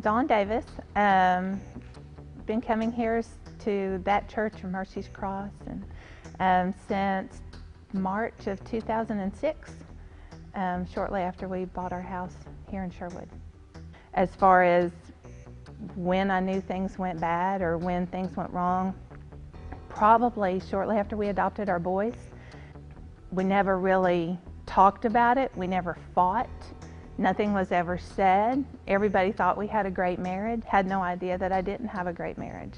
Dawn Davis. Been coming here to that church, Mercy's Cross, and since March of 2006, shortly after we bought our house here in Sherwood. As far as when I knew things went bad or when things went wrong, probably shortly after we adopted our boys. We never really talked about it. We never fought. Nothing was ever said. Everybody thought we had a great marriage. Had no idea that I didn't have a great marriage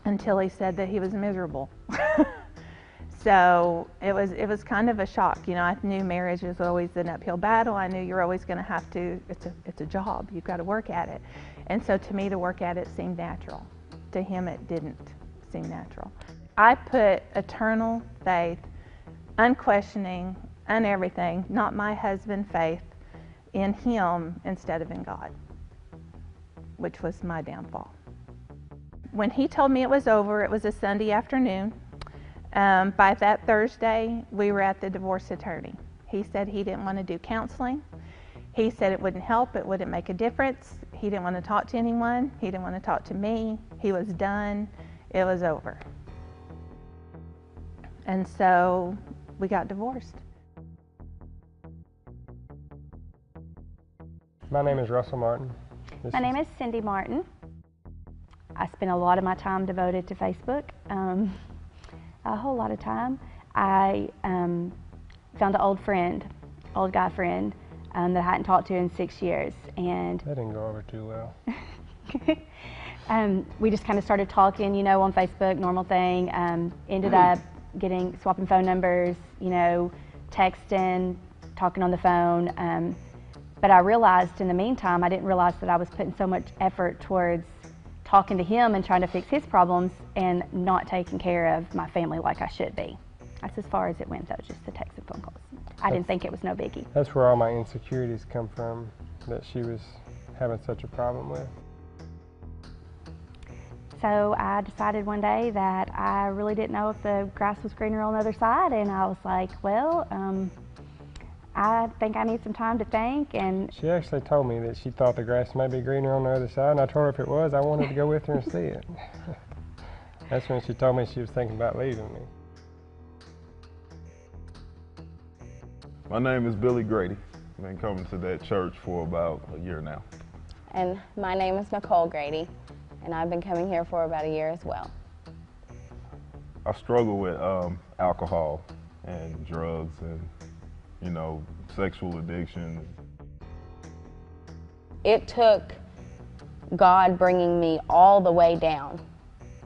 until he said that he was miserable. So it was kind of a shock. You know, I knew marriage was always an uphill battle. I knew you're always going to have to. It's a job. You've got to work at it. And so to me, to work at it seemed natural. To him, it didn't seem natural. I put eternal faith, unquestioning, everything, not my husband faith, in him instead of in God, which was my downfall. When he told me it was over, it was a Sunday afternoon. By that Thursday, we were at the divorce attorney. He said he didn't want to do counseling. He said it wouldn't help, it wouldn't make a difference. He didn't want to talk to anyone. He didn't want to talk to me. He was done. It was over. And so we got divorced. My name is Russell Martin. My name is Cindy Martin. I spend a lot of my time devoted to Facebook, a whole lot of time. I found an old guy friend that I hadn't talked to in 6 years. And that didn't go over too well. We just kind of started talking, you know, on Facebook, normal thing. Ended up swapping phone numbers, you know, texting, talking on the phone. But I realized in the meantime, I didn't realize that I was putting so much effort towards talking to him and trying to fix his problems and not taking care of my family like I should be. That's as far as it went though, just the text and phone calls. I didn't think it was no biggie. That's where all my insecurities come from, that she was having such a problem with. So I decided one day that I really didn't know if the grass was greener on the other side, and I was like, well, I think I need some time to think. And she actually told me that she thought the grass may be greener on the other side, and I told her if it was, I wanted to go with her and see it. That's when she told me she was thinking about leaving me. My name is Billy Grady. I've been coming to that church for about a year now. And my name is Nicole Grady, and I've been coming here for about a year as well. I struggle with alcohol and drugs and, you know, sexual addiction. It took God bringing me all the way down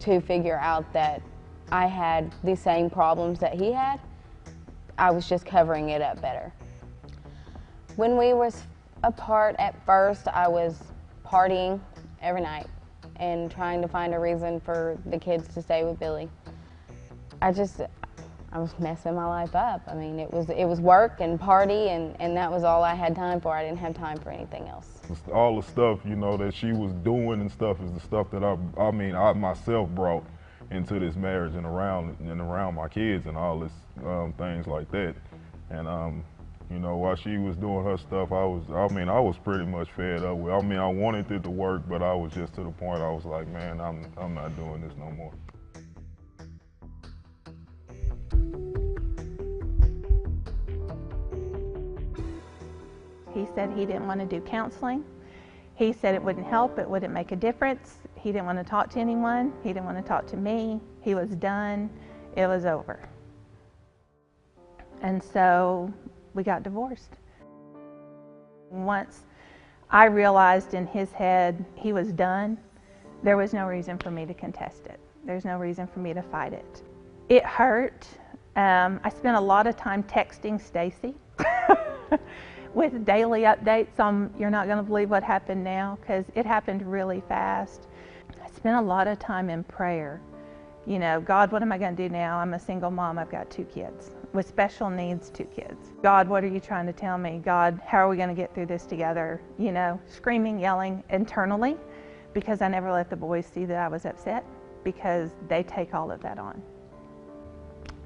to figure out that I had the same problems that he had. I was just covering it up better. When we was apart at first, I was partying every night and trying to find a reason for the kids to stay with Billy. I was messing my life up. I mean, it was work and party, and that was all I had time for. I didn't have time for anything else. All the stuff, you know, that she was doing and stuff is the stuff that I myself brought into this marriage and around my kids and all this things like that. And you know, while she was doing her stuff, I was pretty much fed up with. I wanted it to work, but I was just to the point I was like, man, I'm not doing this no more. He said he didn't want to do counseling. He said it wouldn't help, it wouldn't make a difference. He didn't want to talk to anyone. He didn't want to talk to me. He was done. It was over. And so we got divorced. Once I realized in his head he was done, there was no reason for me to contest it. There's no reason for me to fight it. It hurt. I spent a lot of time texting Stacy with daily updates on you're not going to believe what happened now, because it happened really fast. I spent a lot of time in prayer. You know, God, what am I going to do now? I'm a single mom. I've got 2 kids with special needs, 2 kids. God, what are you trying to tell me? God, how are we going to get through this together? You know, screaming, yelling internally, because I never let the boys see that I was upset, because they take all of that on.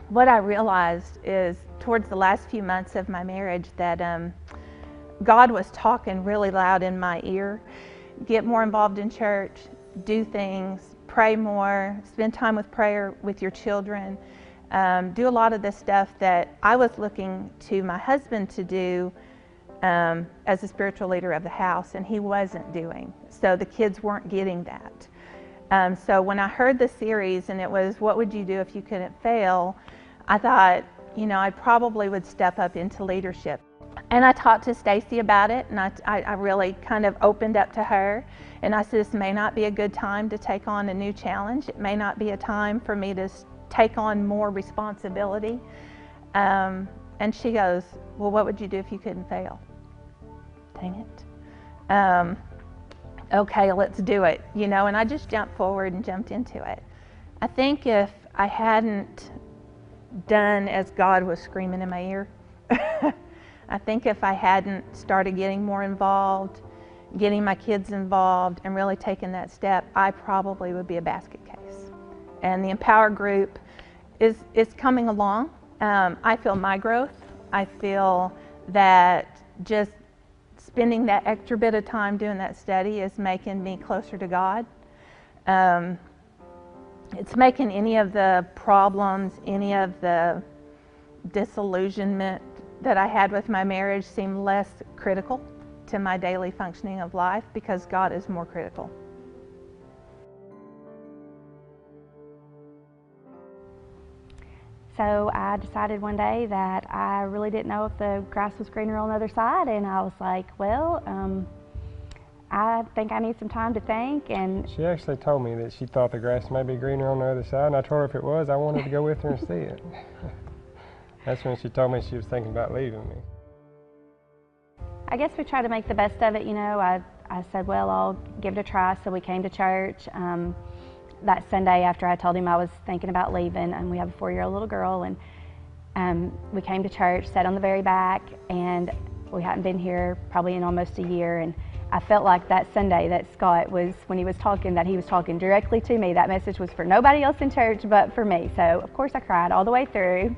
What I realized is towards the last few months of my marriage that God was talking really loud in my ear. Get more involved in church, do things, pray more, spend time with prayer with your children, do a lot of the stuff that I was looking to my husband to do as a spiritual leader of the house, and he wasn't doing. So the kids weren't getting that. So when I heard the series and it was, what would you do if you couldn't fail? I thought, you know, I probably would step up into leadership. And I talked to Stacy about it, and I really kind of opened up to her. And I said, this may not be a good time to take on a new challenge. It may not be a time for me to take on more responsibility. And she goes, well, what would you do if you couldn't fail? Dang it. Okay, let's do it. You know, and I just jumped forward and jumped into it. I think if I hadn't done as God was screaming in my ear, I think if I hadn't started getting more involved, getting my kids involved, and really taking that step, I probably would be a basket case. And the Empower group is coming along. I feel my growth. I feel that just spending that extra bit of time doing that study is making me closer to God. It's making any of the problems, any of the disillusionment that I had with my marriage seem less critical to my daily functioning of life, because God is more critical. So I decided one day that I really didn't know if the grass was greener on the other side, and I was like, well, I think I need some time to think. And She actually told me that she thought the grass may be greener on the other side, and I told her if it was, I wanted to go with her and see it. That's when she told me she was thinking about leaving me. I guess we tried to make the best of it, you know. I said, well, I'll give it a try. So we came to church that Sunday after I told him I was thinking about leaving, and we have a 4-year-old little girl, and we came to church, sat on the very back, and we hadn't been here probably in almost a year, and I felt like that Sunday that Scott was, when he was talking, that he was talking directly to me. That message was for nobody else in church but for me. So of course I cried all the way through.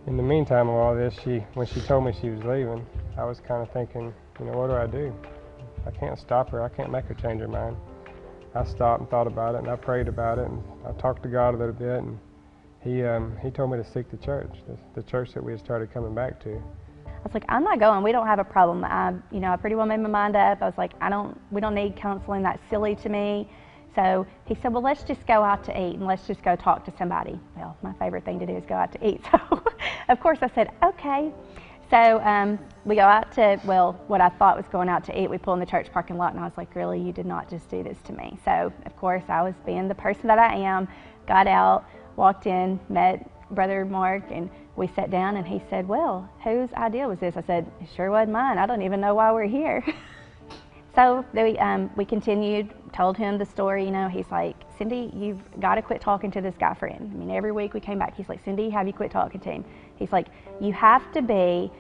In the meantime of all this, when she told me she was leaving, I was kind of thinking, you know, what do I do? I can't stop her. I can't make her change her mind. I stopped and thought about it, and I prayed about it, and I talked to God a little bit, and he told me to seek the church, the church that we had started coming back to. I was like, I'm not going. We don't have a problem. I pretty well made my mind up. I was like, we don't need counseling. That's silly to me. So he said, well, let's just go out to eat and let's just go talk to somebody. Well, my favorite thing to do is go out to eat. So of course I said, okay. So we go out to, well, what I thought was going out to eat. We pull in the church parking lot, and I was like, really, you did not just do this to me. So of course I was being the person that I am, got out, walked in, met Brother Mark, and we sat down, and he said, well, whose idea was this? I said, it sure wasn't mine. I don't even know why we're here. So we continued, told him the story. You know, he's like, Cindy, you've got to quit talking to this guy friend. I mean, every week we came back, he's like, Cindy, have you quit talking to him? He's like, you have to be,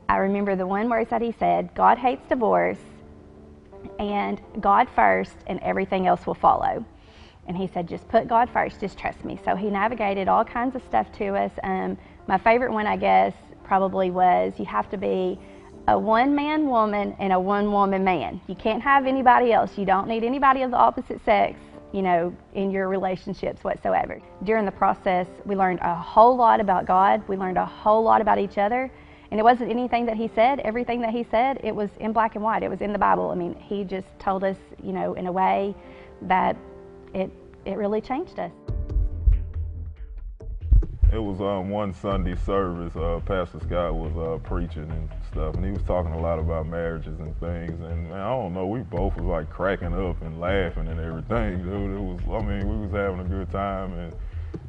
I remember the one words that he said, God hates divorce, and God first, and everything else will follow. And he said, just put God first, just trust me. So he navigated all kinds of stuff to us. My favorite one, I guess, probably was, you have to be a one-man woman and a one-woman man. You can't have anybody else. You don't need anybody of the opposite sex, you know, in your relationships whatsoever. During the process, we learned a whole lot about God. We learned a whole lot about each other. And it wasn't anything that he said. Everything that he said, it was in black and white. It was in the Bible. I mean, he just told us, you know, in a way that it really changed us. It was one Sunday service, Pastor Scott was preaching and stuff, and he was talking a lot about marriages and things, and man, I don't know, we both was like cracking up and laughing and everything, dude. It was, I mean, we was having a good time, and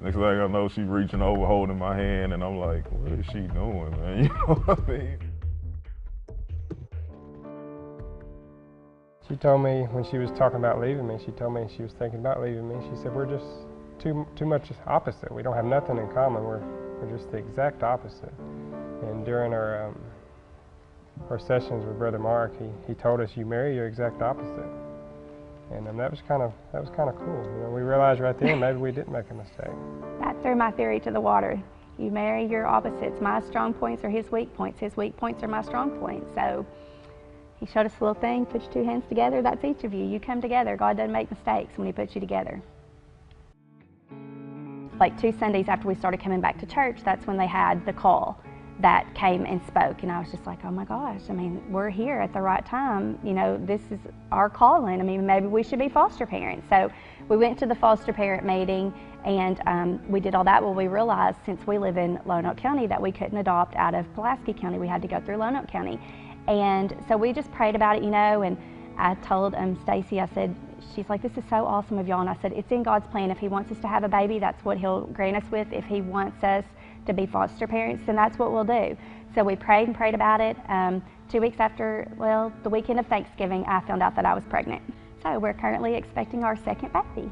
next thing I know, she reaching over, holding my hand, and I'm like, what is she doing, man? You know what I mean? She told me when she was talking about leaving me, she told me she was thinking about leaving me. She said, we're just too much opposite. We don't have nothing in common. We're just the exact opposite. And during our sessions with Brother Mark, he told us, you marry your exact opposite. And that was kind of cool. You know, we realized right then maybe we didn't make a mistake. That threw my theory to the water. You marry your opposites. My strong points are his weak points. His weak points are my strong points. So He showed us a little thing, put your two hands together, that's each of you. You come together. God doesn't make mistakes when he puts you together. Like 2 Sundays after we started coming back to church, that's when they had the call that came and spoke. And I was just like, oh my gosh, I mean, we're here at the right time. You know, this is our calling. I mean, maybe we should be foster parents. So we went to the foster parent meeting and we did all that. Well, we realized since we live in Lonoke County that we couldn't adopt out of Pulaski County. We had to go through Lonoke County. And so we just prayed about it, you know, and I told Stacy, I said, she's like, this is so awesome of y'all. And I said, it's in God's plan. If he wants us to have a baby, that's what he'll grant us with. If he wants us to be foster parents, then that's what we'll do. So we prayed and prayed about it. 2 weeks after, well, the weekend of Thanksgiving, I found out that I was pregnant. So we're currently expecting our second baby.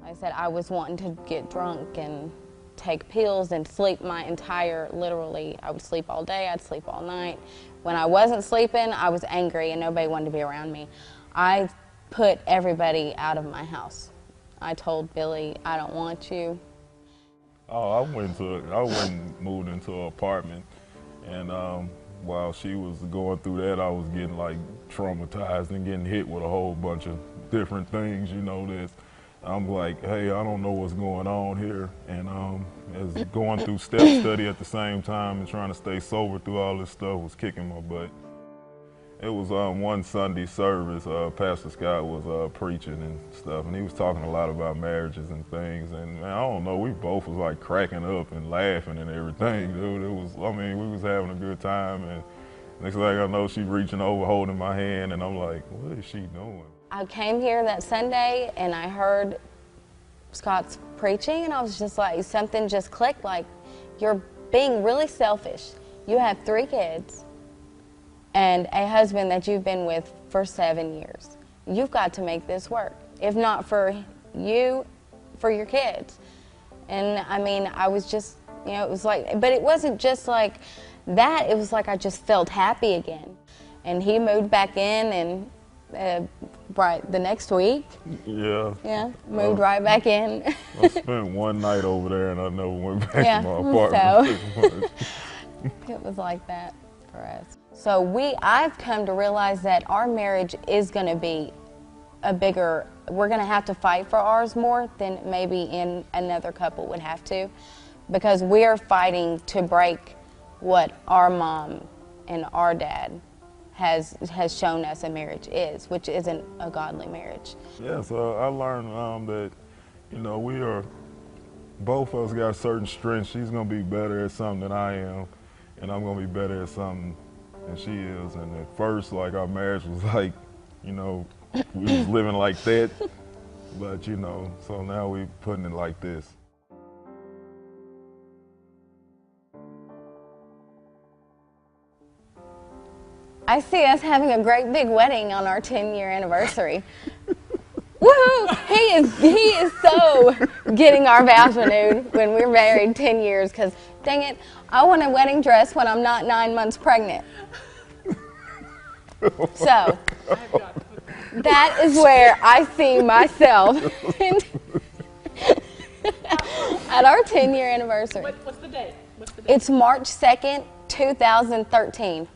Like I said, I was wanting to get drunk and take pills and sleep my entire, literally, I would sleep all day, I'd sleep all night. When I wasn't sleeping, I was angry and nobody wanted to be around me. I put everybody out of my house. I told Billy, I don't want you. Oh, I went and moved into an apartment, and while she was going through that, I was getting like traumatized and getting hit with a whole bunch of different things, you know, that I'm like, hey, I don't know what's going on here. And as going through step study at the same time and trying to stay sober through all this stuff was kicking my butt. It was one Sunday service, Pastor Scott was preaching and stuff, and he was talking a lot about marriages and things, and man, I don't know, we both was like cracking up and laughing and everything, dude. It was, I mean, we was having a good time, and next thing I know, she reaching over, holding my hand, and I'm like, what is she doing? I came here that Sunday and I heard Scott's preaching, and I was just like, something just clicked, like, you're being really selfish. You have 3 kids and a husband that you've been with for 7 years. You've got to make this work. If not for you, for your kids. And I mean, I was just, you know, it was like, but it wasn't just like that, it was like I just felt happy again. And he moved back in, and right the next week. Yeah, moved right back in. I spent one night over there and I never went back to my apartment. So it was like that for us. So I've come to realize that our marriage is going to be we're going to have to fight for ours more than maybe another couple would have to, because we are fighting to break what our mom and our dad has shown us a marriage is, which isn't a godly marriage. Yeah, so I learned that, you know, both of us got certain strengths. She's gonna be better at something than I am, and I'm gonna be better at something than she is. And at first, like, our marriage was like, you know, we was living like that, but you know, so now we putting it like this. I see us having a great big wedding on our 10-year anniversary. Woohoo! He is so getting our vows renewed when we're married 10 years, because dang it, I want a wedding dress when I'm not 9 months pregnant. So that is where I see myself at our 10-year anniversary. What's the date? It's March 2nd, 2013.